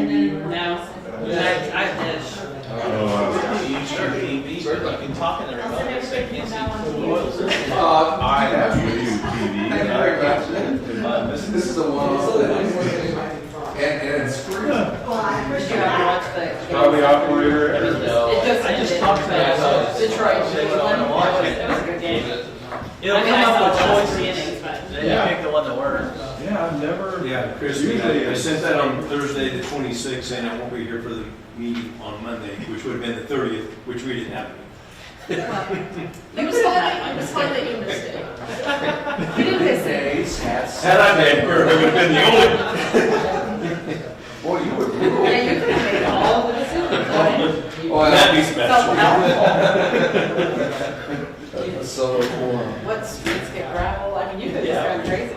TV? No, I dish. You start TV, start like talking to everybody, they can't see the oils. I have TV. This is the one. And it's free. Well, I first you gotta watch the. Probably operator. It just I just talked about Detroit. It It was a good game. It'll I mean, come I up saw with the last choices. 3 innings, but. Then you pick the one that works. Yeah, I've never. Yeah, Chris, Usually I it's- sent that on Thursday, the 26th, and I won't be here for the meeting on Monday, which would have been the 30th, which we didn't have. It was fun that you missed it. You didn't miss it. Had I been here, I would have been the only. Boy, you would. Yeah, you could have made all the decisions. Oh, That'd be special. That's so cool. What streets get gravel? I mean, you could just go crazy.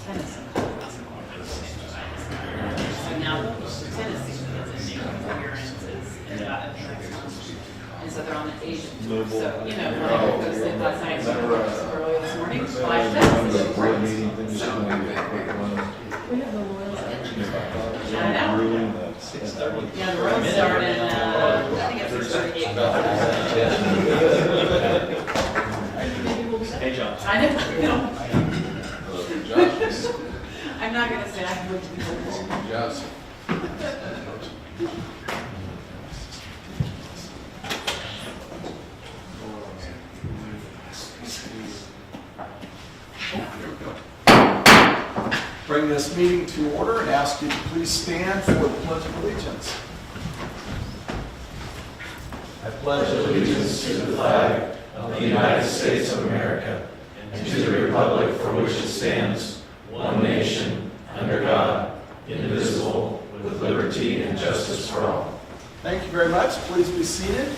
Tennessee. So now Tennessee is in new appearances and so they're on the Asian tour. So, you know, when I go to sleep last night, so early this morning, flash tests. We have the Royals. Yeah, I know. 6:30. Yeah, the Royals start in, I think it's 6:38. Hey, John. I know. I'm not gonna say I would. Yes. Bring this meeting to order and ask you to please stand for the Pledge of Allegiance. I pledge allegiance to the flag of the United States of America and to the republic for which it stands, one nation, under God, indivisible, with liberty and justice for all. Thank you very much. Please be seated.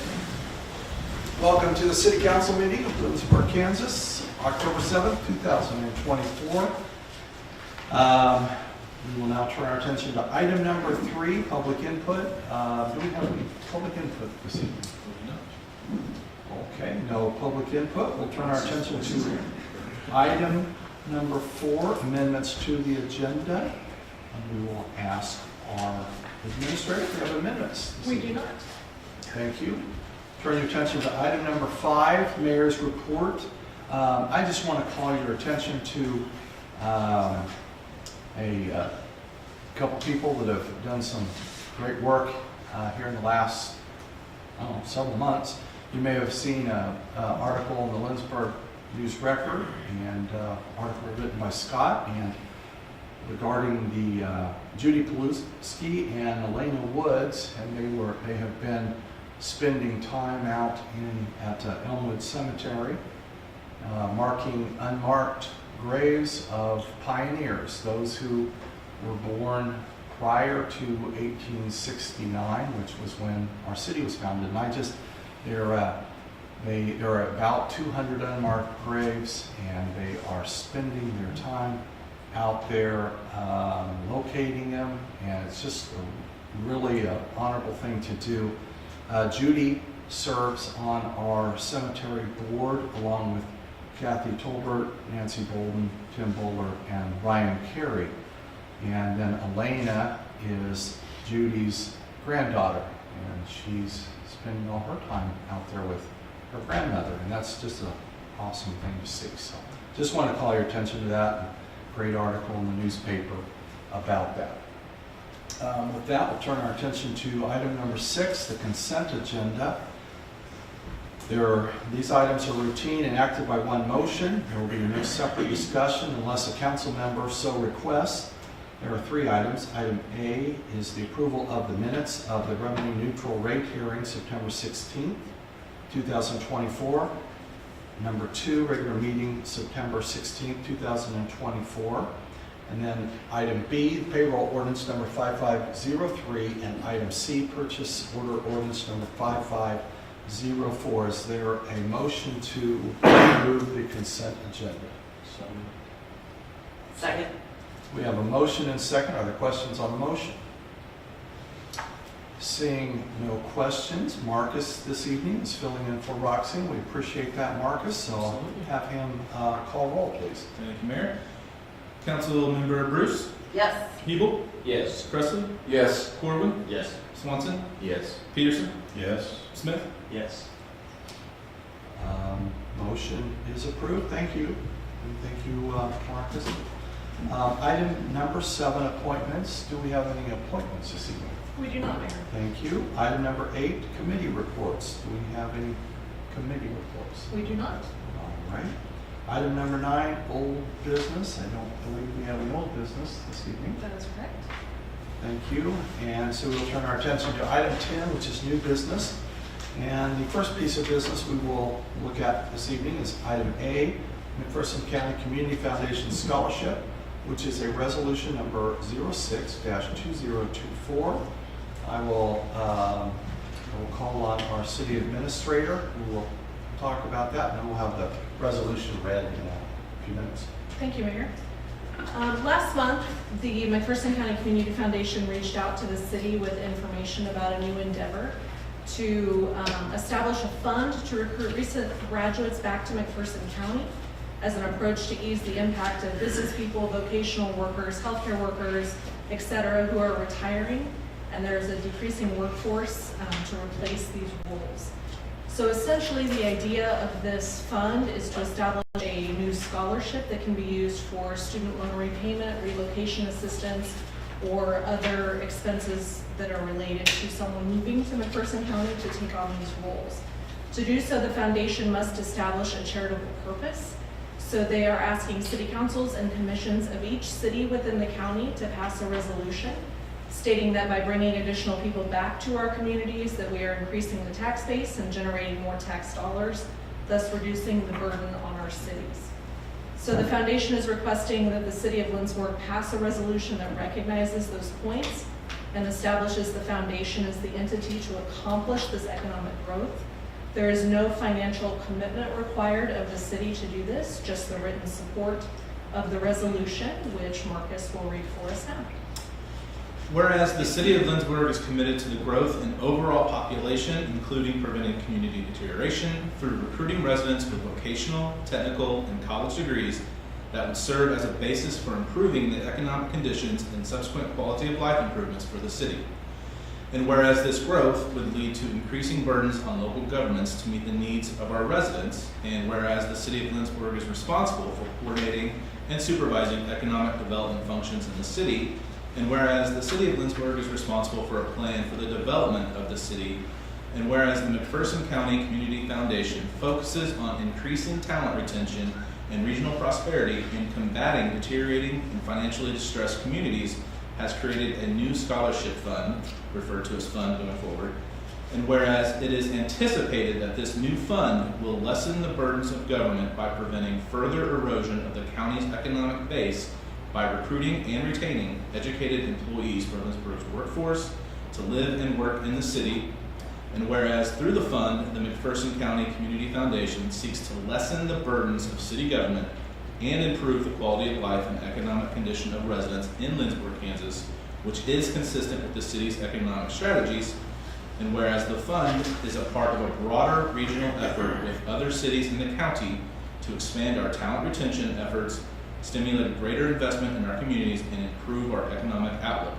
Welcome to the City Council meeting of Lindsborg, Kansas, October 7th, 2024. We will now turn our attention to item number 3, public input. Do we have any public input this evening? Okay, no public input. We'll turn our attention to item number 4, amendments to the agenda. And we will ask our administrator if we have amendments. We do not. Thank you. Turn your attention to item number 5, Mayor's Report. I just want to call your attention to a couple people that have done some great work here in the last several months. You may have seen an article in the Lindsborg News Record and article written by Scott and regarding the Judy Paluski and Elena Woods, and they have been spending time out at Elmwood Cemetery, marking unmarked graves of pioneers, those who were born prior to 1869, which was when our city was founded. And there are about 200 unmarked graves, and they are spending their time out there locating them, and it's just really an honorable thing to do. Judy serves on our cemetery board along with Kathy Tolbert, Nancy Bolden, Tim Bowler, and Ryan Carey. And then Elena is Judy's granddaughter, and she's spending all her time out there with her grandmother, and that's just an awesome thing to see. So just want to call your attention to that. Great article in the newspaper about that. With that, we'll turn our attention to item number 6, the consent agenda. These items are routine and acted by one motion. There will be no separate discussion unless a council member so requests. There are 3 items. Item A is the approval of the minutes of the revenue neutral rate hearing September 16th, 2024. Number 2, regular meeting September 16th, 2024. And then item B, payroll ordinance number 5503, and item C, purchase order ordinance number 5504. Is there a motion to approve the consent agenda? So, Second. we have a motion and second. Are there questions on the motion? Seeing no questions, Marcus this evening is filling in for Roxy. We appreciate that, Marcus, so I'll have him call roll, please. Thank you, Mayor. Councilmember Bruce, Yes. Hebel, Yes. Presley, Yes. Corwin, Yes. Swanson, Yes. Peterson, Yes. Smith. Yes. Motion is approved. Thank you. And thank you, Marcus. Item number 7, appointments. Do we have any appointments this evening? We do not, Mayor. Thank you. Item number 8, committee reports. Do we have any committee reports? We do not. All right. Item number 9, old business. I don't believe we have any old business this evening. That is correct. Thank you. And so we'll turn our attention to item 10, which is new business. And the first piece of business we will look at this evening is item A, McPherson County Community Foundation Scholarship, which is a resolution number 06-2024. I will call on our city administrator who will talk about that, and then we'll have the resolution read in a few minutes. Thank you, Mayor. Last month, the McPherson County Community Foundation reached out to the city with information about a new endeavor to establish a fund to recruit recent graduates back to McPherson County as an approach to ease the impact of business people, vocational workers, healthcare workers, et cetera, who are retiring, and there's a decreasing workforce to replace these roles. So essentially, the idea of this fund is to establish a new scholarship that can be used for student loan repayment, relocation assistance, or other expenses that are related to someone moving to McPherson County to take on these roles. To do so, the foundation must establish a charitable purpose. So they are asking city councils and commissions of each city within the county to pass a resolution stating that by bringing additional people back to our communities, that we are increasing the tax base and generating more tax dollars, thus reducing the burden on our cities. So the foundation is requesting that the city of Lindsborg pass a resolution that recognizes those points and establishes the foundation as the entity to accomplish this economic growth. There is no financial commitment required of the city to do this, just the written support of the resolution, which Marcus will read for us now. Whereas the city of Lindsborg is committed to the growth in overall population, including preventing community deterioration through recruiting residents with vocational, technical, and college degrees that would serve as a basis for improving the economic conditions and subsequent quality of life improvements for the city. And whereas this growth would lead to increasing burdens on local governments to meet the needs of our residents, and whereas the city of Lindsborg is responsible for coordinating and supervising economic development functions in the city, and whereas the city of Lindsborg is responsible for a plan for the development of the city, and whereas the McPherson County Community Foundation focuses on increasing talent retention and regional prosperity in combating deteriorating and financially distressed communities, has created a new scholarship fund, referred to as fund going forward, and whereas it is anticipated that this new fund will lessen the burdens of government by preventing further erosion of the county's economic base by recruiting and retaining educated employees for Lindsborg's workforce to live and work in the city. And whereas through the fund, the McPherson County Community Foundation seeks to lessen the burdens of city government and improve the quality of life and economic condition of residents in Lindsborg, Kansas, which is consistent with the city's economic strategies. And whereas the fund is a part of a broader regional effort with other cities in the county to expand our talent retention efforts, stimulate greater investment in our communities, and improve our economic outlook.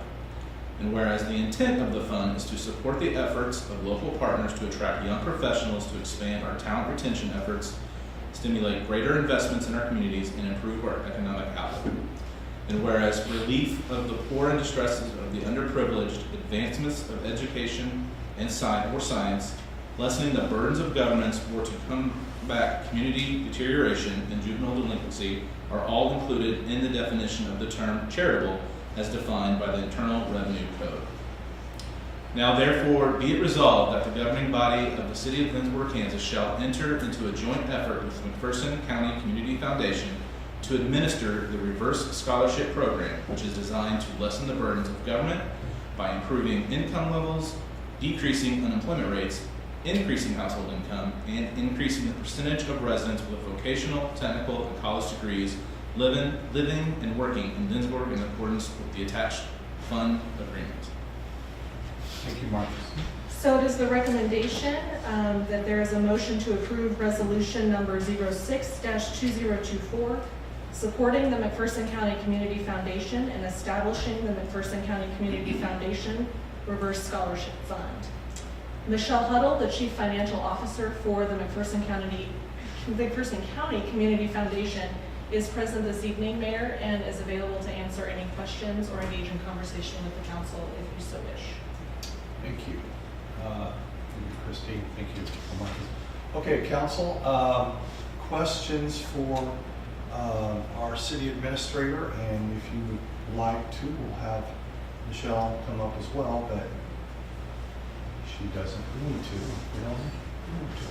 And whereas the intent of the fund is to support the efforts of local partners to attract young professionals to expand our talent retention efforts, stimulate greater investments in our communities, and improve our economic outlook. And whereas relief of the poor and distresses of the underprivileged, advancements of education and science, lessening the burdens of governments, or to combat community deterioration and juvenile delinquency are all included in the definition of the term charitable as defined by the Internal Revenue Code. Now therefore be it resolved that the governing body of the city of Lindsborg, Kansas shall enter into a joint effort with the McPherson County Community Foundation to administer the reverse scholarship program, which is designed to lessen the burdens of government by improving income levels, decreasing unemployment rates, increasing household income, and increasing the percentage of residents with vocational, technical, and college degrees living and working in Lindsborg in accordance with the attached fund agreement. Thank you, Marcus. So it is the recommendation that there is a motion to approve resolution number 06-2024, supporting the McPherson County Community Foundation and establishing the McPherson County Community Foundation Reverse Scholarship Fund. Michelle Huddle, the Chief Financial Officer for the McPherson County Community Foundation, is present this evening, Mayor, and is available to answer any questions or engage in conversation with the council if you so wish. Thank you. Thank you, Christine. Thank you, Marcus. Okay, council, questions for our city administrator, and if you would like to, we'll have Michelle come up as well, but she doesn't need to. We don't need to.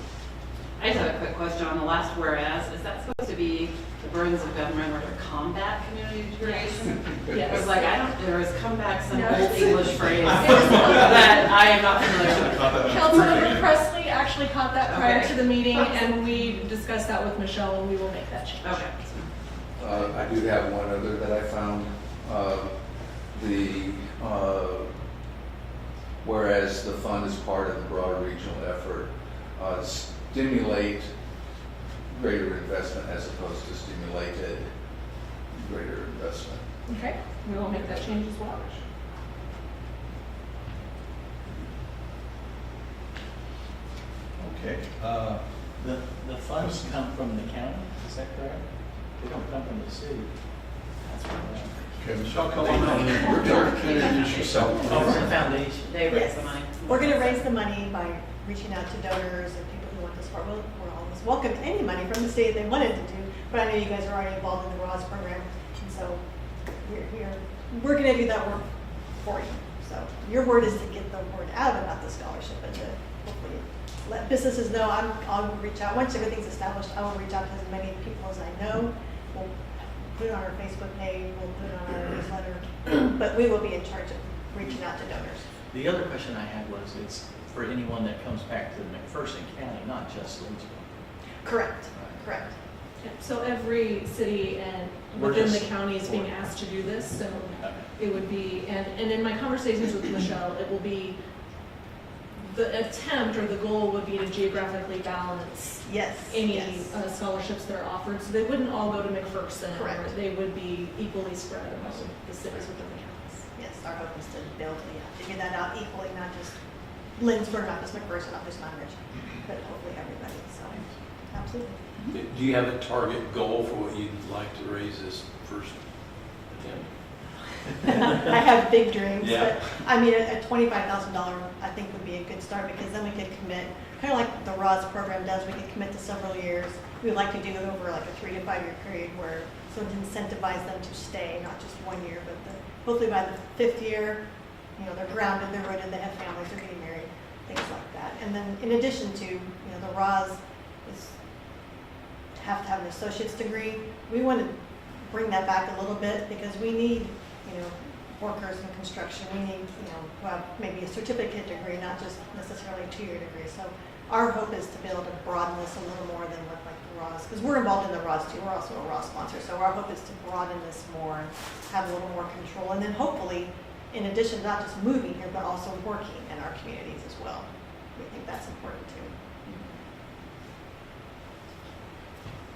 I just have a quick question on the last whereas. Is that supposed to be the burdens of government or to combat community deterioration? Yes. I was like, there was comeback, some No. old English phrase that I am not familiar with. Councilmember Presley actually caught that prior Okay. to the meeting, and we discussed that with Michelle, and we will make that change. Okay. I do have one other that I found. Whereas the fund is part of the broader regional effort, stimulate greater investment as opposed to stimulated greater investment. Okay, we will make that change as well. Okay. The funds come from the county, is that correct? They don't come from the city. That's what Okay, Michelle, come on out. Your turn. Introduce yourself. from the foundation. They raise Yes. the money. We're going to raise the money by reaching out to donors and people who want to support. We're always welcome to any money from the state if they wanted to do, but I know you guys are already involved in the ROS program, and so we're going to do that work for you. So your word is to get the word out about the scholarship and to hopefully let businesses know. I'll reach out. Once everything's established, I will reach out to as many people as I know. We'll put it on our Facebook page, we'll put it on our newsletter, but we will be in charge of reaching out to donors. The other question I had was, it's for anyone that comes back to McPherson County, not just Lindsborg. Correct, correct. Yeah, so every city and We're within the just- county is being asked to do this, so Okay. it would be, and in my conversations with Michelle, it will be, the attempt or the goal would be to geographically balance Yes. any yes. Scholarships that are offered, so they wouldn't all go to McPherson. Correct. Or they would be equally spread among the cities within the counties. Yes, our hope is to build, to get that out equally, not just Lindsborg, not just McPherson, not just Monmouth, but hopefully everybody, so, absolutely. Do you have a target goal for what you'd like to raise this first attempt? I have big dreams, Yeah. but I mean, a $25,000 I think would be a good start, because then we could commit, kind of like the ROS program does, we could commit to several years. We would like to do it over like a 3 to 5 year period where, so to incentivize them to stay, not just 1 year, but hopefully by the 5th year, they're grounded, they're rooted, they have families, they're getting married, things like that. And then in addition to, the ROS is have to have an associate's degree. We want to bring that back a little bit, because we need, workers in construction. We need, who have maybe a certificate degree, not just necessarily a 2-year degree. So our hope is to be able to broaden this a little more than what like the ROS, because we're involved in the ROS too. We're also a ROS sponsor. So our hope is to broaden this more and have a little more control. And then hopefully, in addition to not just moving here, but also working in our communities as well. We think that's important too.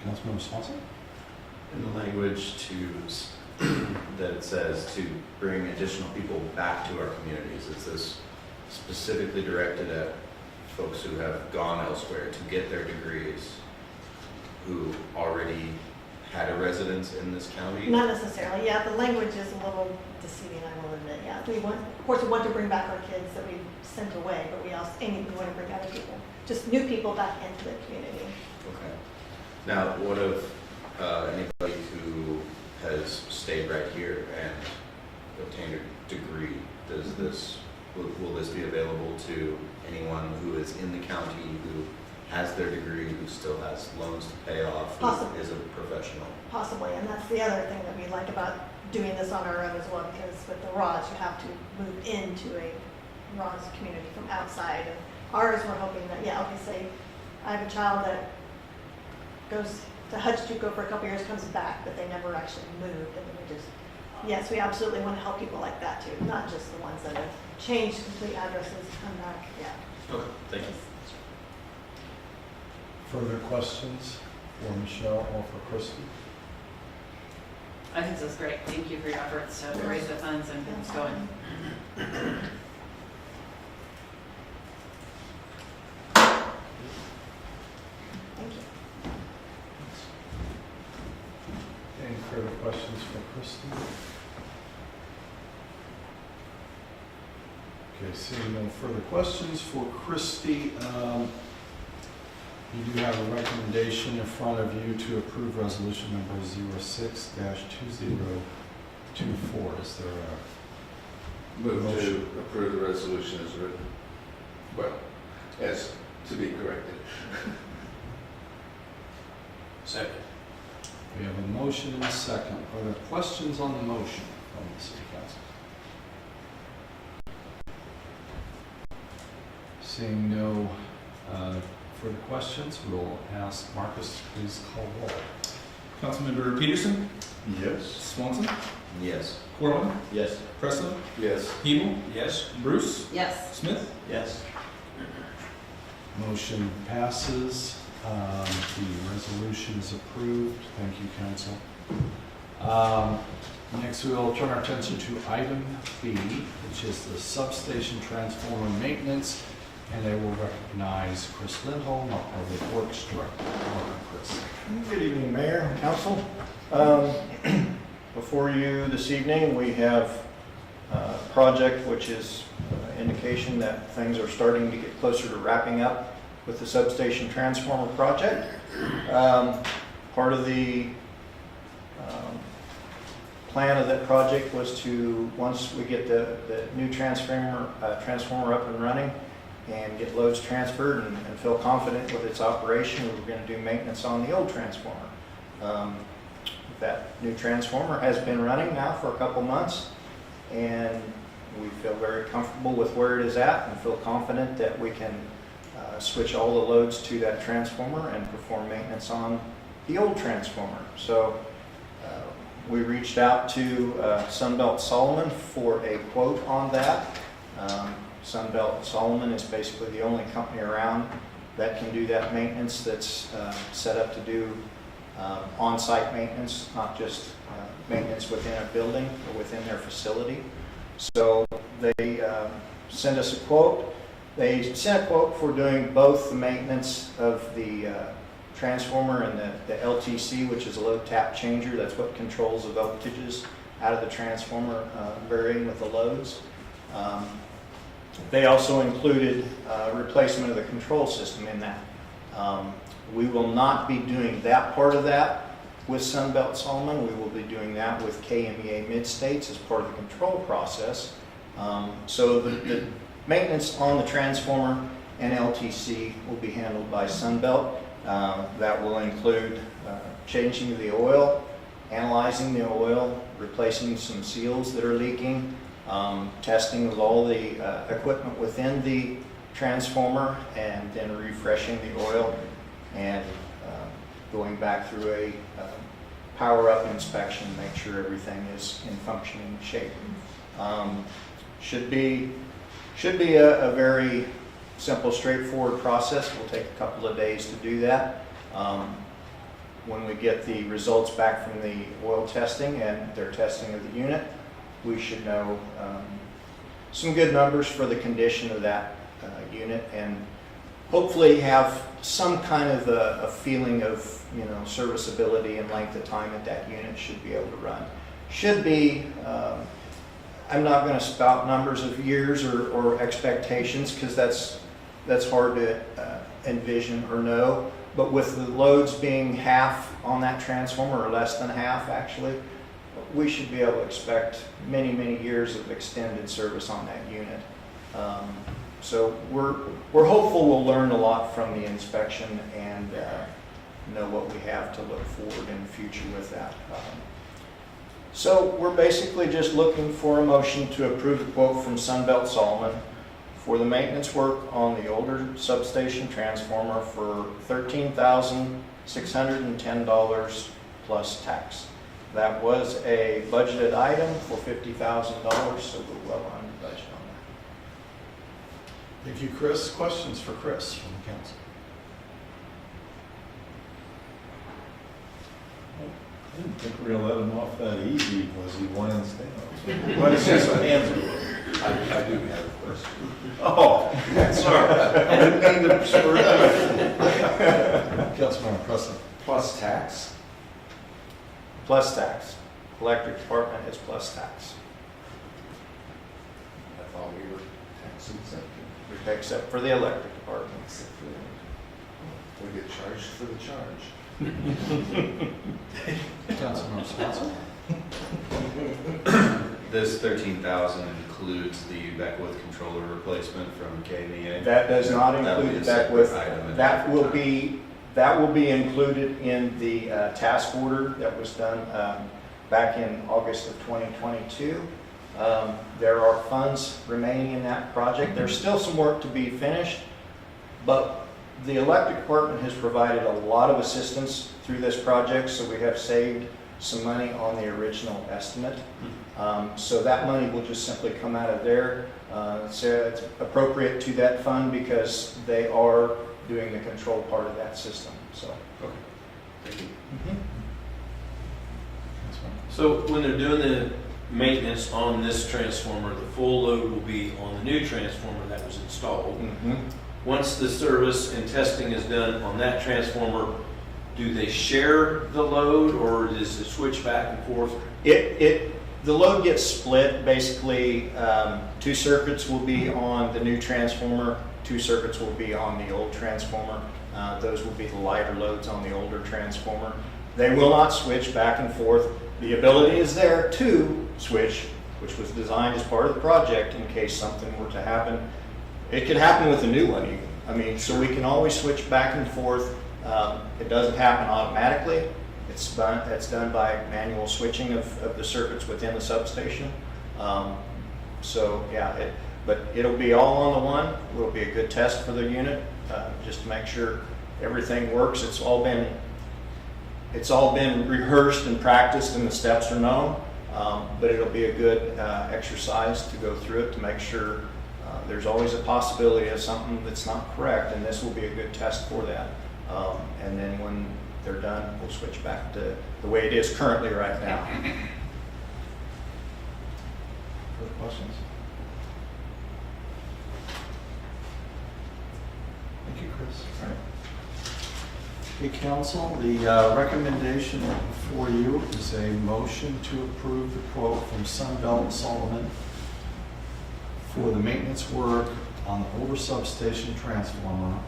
Councilmember Swanson? In the language that it says to bring additional people back to our communities, is this specifically directed at folks who have gone elsewhere to get their degrees, who already had a residence in this county? Not necessarily. Yeah, the language is a little deceiving, I will admit. Yeah, of course, we want to bring back our kids that we've sent away, but we want to bring other people, just new people back into the community. Okay. Now, what of anybody who has stayed right here and obtained a degree? Will this be available to anyone who is in the county, who has their degree, who still has loans to pay off, who Possibly. is a professional? Possibly, and that's the other thing that we like about doing this on our own as well, because with the ROS, you have to move into a ROS community from outside. And ours, we're hoping that, say I have a child that goes to Hutch for a couple years, comes back, but they never actually moved, and we just yes, we absolutely want to help people like that too, not just the ones that have changed complete addresses, come back, yeah. Okay, thank you. Further questions for Michelle or for Christie? I think this is great. Thank you for your efforts to raise the funds and get this going. Thank you. Any further questions for Christie? Okay, seeing no further questions for Christie, you do have a recommendation in front of you to approve resolution number 06-2024. Is there a Move Motion. to approve the resolution as written. Well, as to be corrected. Second. We have a motion and a second. Are there questions on the motion from the city council? Seeing no further questions, we'll ask Marcus to please call roll. Councilmember Peterson, Yes. Swanson, Yes. Corwin, Yes. Presley, Yes. Hebel, Yes? Bruce, Yes. Smith. Yes. Motion passes. The resolution is approved. Thank you, council. Next, we will turn our attention to item B, which is the substation transformer maintenance, and they will recognize Chris Lindholm, our Public Works Director. Welcome, Chris. Good evening, Mayor and Council. Before you this evening, we have a project which is indication that things are starting to get closer to wrapping up with the substation transformer project. Part of the plan of that project was to, once we get the new transformer up and running and get loads transferred and feel confident with its operation, we're going to do maintenance on the old transformer. That new transformer has been running now for a couple months, and we feel very comfortable with where it is at and feel confident that we can switch all the loads to that transformer and perform maintenance on the old transformer. So we reached out to Sunbelt Solomon for a quote on that. Sunbelt Solomon is basically the only company around that can do that maintenance, that's set up to do on-site maintenance, not just maintenance within a building or within their facility. So they sent us a quote. They sent a quote for doing both the maintenance of the transformer and the LTC, which is a load tap changer. That's what controls the voltages out of the transformer, varying with the loads. They also included replacement of the control system in that. We will not be doing that part of that with Sunbelt Solomon. We will be doing that with KMEA Mid-States as part of the control process. So the maintenance on the transformer and LTC will be handled by Sunbelt. That will include changing the oil, analyzing the oil, replacing some seals that are leaking, testing of all the equipment within the transformer, and then refreshing the oil and going back through a power-up inspection, make sure everything is in functioning shape. Should be a very simple, straightforward process. Will take a couple of days to do that. When we get the results back from the oil testing and their testing of the unit, we should know some good numbers for the condition of that unit, and hopefully have some kind of a feeling of, serviceability and length of time that unit should be able to run. Should be, I'm not going to spout numbers of years or expectations, because that's hard to envision or know, but with the loads being half on that transformer, or less than half actually, we should be able to expect many, many years of extended service on that unit. So we're hopeful we'll learn a lot from the inspection and know what we have to look forward in the future with that. So we're basically just looking for a motion to approve the quote from Sunbelt Solomon for the maintenance work on the older substation transformer for $13,610 plus tax. That was a budgeted item for $50,000, so we're well under budget on that. Thank you, Chris. Questions for Chris from the council? I didn't think we were going to let him off that easy, was he one and stand? What is this, a hands? I do have a question. Oh, sorry. I didn't mean to spur Councilmember Preston. Plus tax? Plus tax. Electric department is plus tax, I thought we were tax exempt. except for the electric department. Except for, we get charged for the charge. Councilmember Swanson. This 13,000 includes the Beckwith controller replacement from KVA. That does not That would be include a that separate with, item in that the will contract. be included in the task order that was done back in August of 2022. There are funds remaining in that project. There's still some work to be finished, but the electric department has provided a lot of assistance through this project, so we have saved some money on the original estimate. So that money will just simply come out of there. So it's appropriate to that fund because they are doing the control part of that system, so. Thank you. So when they're doing the maintenance on this transformer, the full load will be on the new transformer that was installed. Once the service and testing is done on that transformer, do they share the load or does it switch back and forth? The load gets split. Basically, 2 circuits will be on the new transformer, 2 circuits will be on the old transformer. Those will be the lighter loads on the older transformer. They will not switch back and forth. The ability is there to switch, which was designed as part of the project in case something were to happen. It could happen with a new one even. I mean, so we can always switch back and forth. It doesn't happen automatically. It's done by manual switching of the circuits within the substation. So yeah, but it'll be all on the one. It'll be a good test for the unit, just to make sure everything works. It's all been rehearsed and practiced and the steps are known, but it'll be a good exercise to go through it to make sure there's always a possibility of something that's not correct, and this will be a good test for that. And then when they're done, we'll switch back to the way it is currently right now. Further questions? Thank you, Chris. All right. Okay, council, the recommendation before you is a motion to approve the quote from Sunbelt Solomon for the maintenance work on the older substation transformer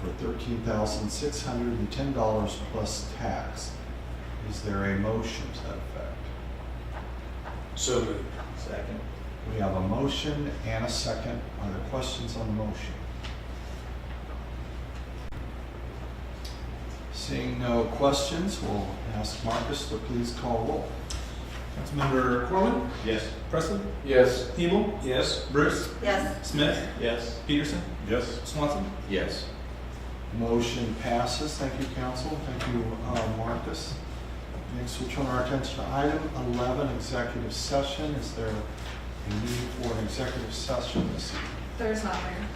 for $13,610 plus tax. Is there a motion to that effect? So moved. Second. We have a motion and a second. Are there questions on the motion? Seeing no questions, we'll ask Marcus to please call roll. Councilmember Corwin, Yes. Presley, Yes. Hiebel, Yes. Bruce, Yes. Smith, Yes. Peterson, Yes. Swanson. Yes. Motion passes. Thank you, council. Thank you, Marcus. Next, we'll turn our attention to item 11, executive session. Is there a need for an executive session this evening? There's not, Mayor.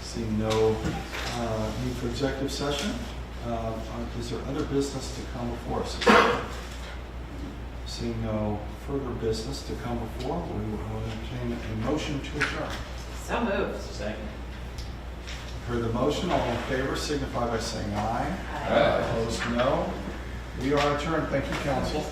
Seeing no need for executive session, is there other business to come before us? Seeing no further business to come before, we will entertain a motion to adjourn. So moved. Second. Heard the motion, all in favor signify by saying aye. Aye. Opposed, no. We are adjourned. Thank you, council.